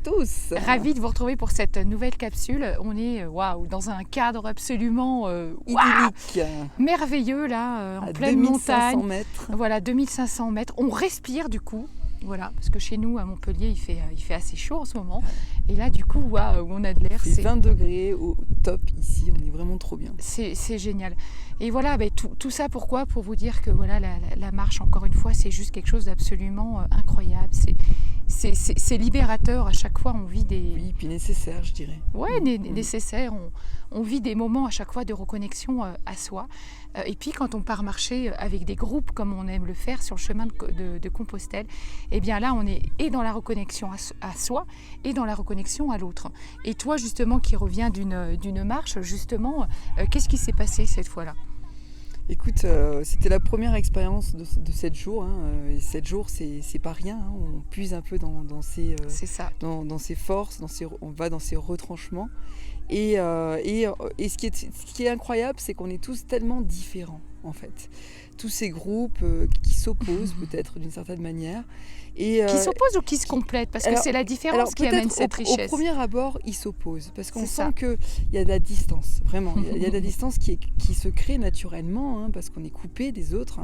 tous. Ravi de vous retrouver pour cette nouvelle capsule. On est dans un cadre absolument idyllique. Merveilleux là, en à pleine 2500 montagne. mètres. Voilà, 2500 mètres. On respire du coup. Voilà, parce que chez nous, à Montpellier, il fait assez chaud en ce moment. Et là, du coup, on a de l'air. C'est 20 degrés au top ici, on est vraiment trop bien. C'est génial. Et voilà, tout ça pourquoi ? Pour vous dire que voilà, la marche, encore une fois, c'est juste quelque chose d'absolument incroyable. C'est libérateur. À chaque fois, on vit des... Oui, puis nécessaire, je dirais. Ouais, nécessaire. On vit des moments à chaque fois de reconnexion à soi. Et puis quand on part marcher avec des groupes comme on aime le faire sur le chemin de Compostelle, eh bien là on est et dans la reconnexion à soi et dans la reconnexion à l'autre. Et toi justement qui reviens d'une marche, justement, qu'est-ce qui s'est passé cette fois-là ? Écoute, c'était la première expérience de 7 jours. Et 7 jours, c'est pas rien. On puise un peu dans ses forces, on va dans ses retranchements. Et ce qui est incroyable, c'est qu'on est tous tellement différents, en fait. Tous ces groupes qui s'opposent peut-être d'une certaine manière. Qui s'opposent ou qui se complètent ? Parce que c'est la différence qui amène cette richesse. Au premier abord, ils s'opposent. Parce qu'on sent qu'il y a de la distance, vraiment. Il y a de la distance qui se crée naturellement, parce qu'on est coupé des autres.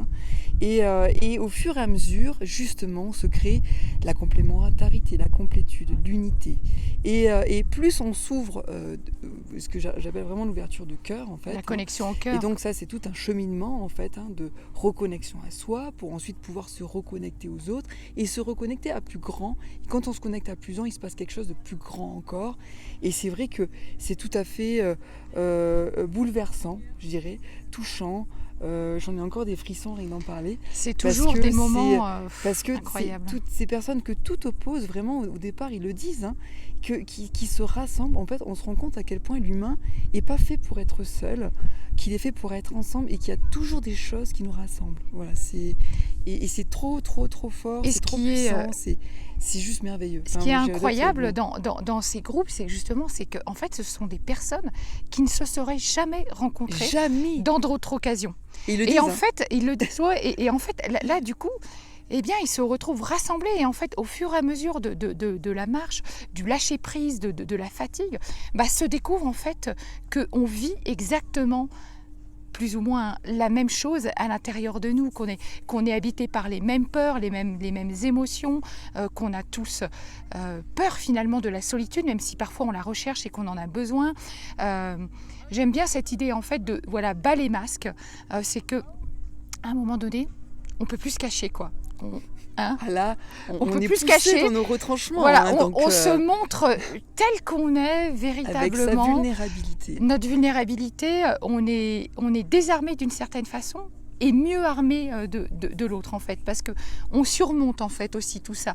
Et au fur et à mesure, justement, se crée la complémentarité, la complétude, l'unité. Et plus on s'ouvre, ce que j'appelle vraiment l'ouverture du cœur, en fait. La connexion au cœur. Et donc ça, c'est tout un cheminement, en fait, de reconnexion à soi, pour ensuite pouvoir se reconnecter aux autres et se reconnecter à plus grand. Et quand on se connecte à plus grand, il se passe quelque chose de plus grand encore. Et c'est vrai que c'est tout à fait bouleversant, je dirais, touchant. J'en ai encore des frissons rien d'en parler. C'est toujours des moments parce que incroyables. Toutes ces personnes que tout oppose, vraiment au départ ils le disent, qui se rassemblent. En fait, on se rend compte à quel point l'humain n'est pas fait pour être seul, qu'il est fait pour être ensemble et qu'il y a toujours des choses qui nous rassemblent. Voilà, et c'est trop fort, c'est trop puissant, c'est juste merveilleux. Ce qui est incroyable dans ces groupes, c'est que en fait, ce sont des personnes qui ne se seraient jamais rencontrées dans d'autres occasions. Et en fait, ils le disent. Et en fait, là, du coup, eh bien, ils se retrouvent rassemblés. Et en fait, au fur et à mesure de la marche, du lâcher-prise, de la fatigue, se découvre en fait qu'on vit exactement plus ou moins la même chose à l'intérieur de nous, qu'on est habité par les mêmes peurs, les mêmes émotions, qu'on a tous peur finalement de la solitude, même si parfois on la recherche et qu'on en a besoin. J'aime bien cette idée en fait de bas les masques. C'est que à un moment donné, on peut plus se cacher quoi. On peut est plus se cacher dans nos retranchements. Voilà, on se montre tel qu'on est véritablement. Avec sa vulnérabilité. Notre vulnérabilité, on est désarmé d'une certaine façon et mieux armé de l'autre en fait, parce que on surmonte en fait aussi tout ça.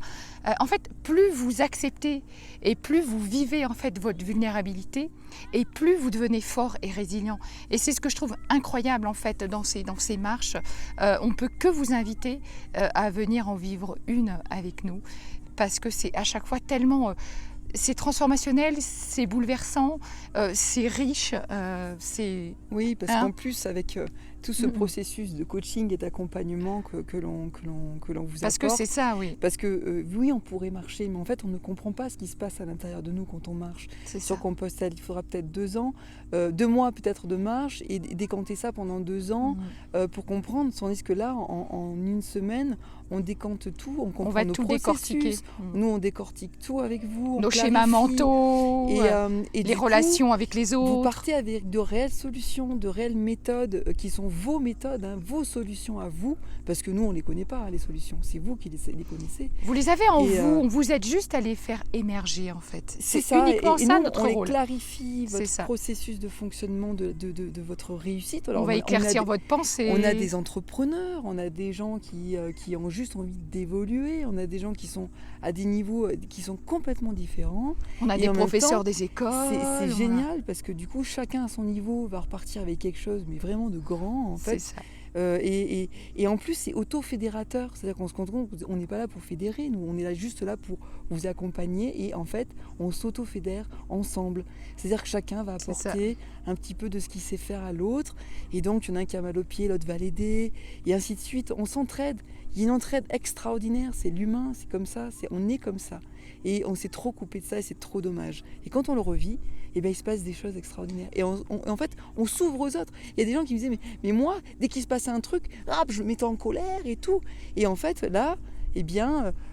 En fait, plus vous acceptez et plus vous vivez en fait votre vulnérabilité, et plus vous devenez fort et résilient. Et c'est ce que je trouve incroyable en fait dans ces marches. On peut que vous inviter à venir en vivre une avec nous, parce que c'est à chaque fois tellement c'est transformationnel, c'est bouleversant, c'est riche, c'est... Oui, parce qu'en plus, avec tout ce processus de coaching et d'accompagnement que l'on vous apporte... Parce que c'est ça, oui. Parce que, oui, on pourrait marcher, mais en fait, on ne comprend pas ce qui se passe à l'intérieur de nous quand on marche. Sur Compostelle, il faudra peut-être 2 ans, 2 mois peut-être de marche, et décanter ça pendant 2 ans pour comprendre, tandis que là, en 1 semaine, on décante tout, on comprend nos processus. Décortiquer. Nous, on décortique tout avec vous. Nos schémas mentaux, et les relations avec les autres. Vous partez avec de réelles solutions, de réelles méthodes qui sont vos méthodes, vos solutions à vous, parce que nous, on ne les connaît pas, les solutions. C'est vous qui les connaissez. Vous les avez en vous, vous êtes juste à les faire émerger, en fait. C'est ça, uniquement et ça nous, notre on rôle. On clarifie votre processus de fonctionnement de votre réussite. Alors, on va éclaircir votre pensée. On a des entrepreneurs, on a des gens qui ont juste envie d'évoluer, on a des gens qui sont à des niveaux qui sont complètement différents. On a des professeurs des écoles. C'est génial parce que du coup, chacun à son niveau va repartir avec quelque chose, mais vraiment de grand en fait. C'est ça. Et en plus, c'est auto-fédérateur. C'est-à-dire qu'on se rend compte qu'on n'est pas là pour fédérer. Nous, on est juste là pour vous accompagner. Et en fait, on s'auto-fédère ensemble. C'est-à-dire que chacun va apporter un petit peu de ce qu'il sait faire à l'autre. Et donc, il y en a un qui a mal au pied, l'autre va l'aider. Et ainsi de suite. On s'entraide. Il y a une entraide extraordinaire. C'est l'humain, c'est comme ça. On est comme ça. et on s'est trop coupé de ça et c'est trop dommage. Et quand on le revit, il se passe des choses extraordinaires. Et en fait, on s'ouvre aux autres. Il y a des gens qui me disaient, mais moi, dès qu'il se passait un truc, je me mettais en colère et tout. Et en fait, là,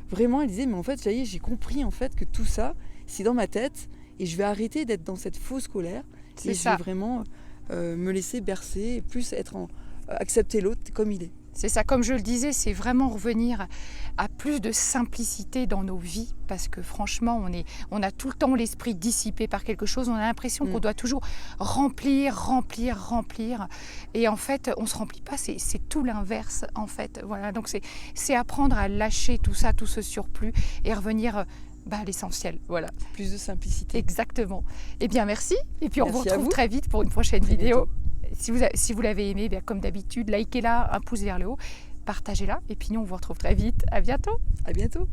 vraiment, elle disait, mais en fait, ça y est, j'ai compris en fait que tout ça, c'est dans ma tête et je vais arrêter d'être dans cette fausse colère. Je vais vraiment me laisser bercer et plus accepter l'autre comme il est. C'est ça, comme je le disais, c'est vraiment revenir à plus de simplicité dans nos vies, parce que franchement, on a tout le temps l'esprit dissipé par quelque chose, on a l'impression qu'on doit toujours remplir, et en fait, on ne se remplit pas, c'est tout l'inverse, en fait. Voilà, donc c'est apprendre à lâcher tout ça, tout ce surplus, et revenir à l'essentiel, voilà. Plus de simplicité. Exactement. Eh bien, merci, et puis on vous retrouve très vite pour une prochaine très vidéo. Bientôt. Si vous l'avez aimé, comme d'habitude, likez-la, un pouce vers le haut, partagez-la. Et puis nous, on vous retrouve très vite. À bientôt. À bientôt.